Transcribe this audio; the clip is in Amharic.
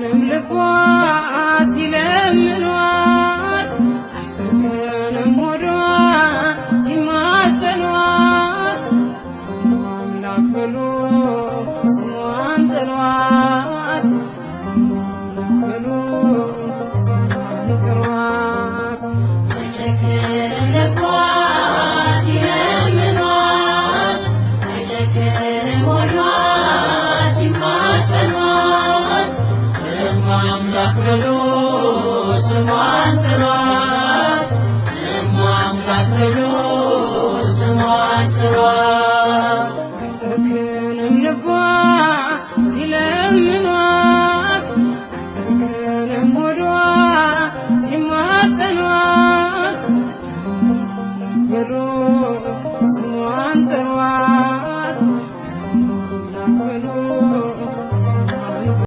አይጨክንም ልቧ ሲለምኗት አይጨክንም ሆዷ ሲማጸኗት አምላክ በሉ ስሟን ጥሯት አምላክ በሉ ስሟን ጥሯት አይጨክንም ልቧ ሲለምኗት አይጨክንም ሆዷ ሲማጸኗት አምላክ በሉ ስሟን ጥሯት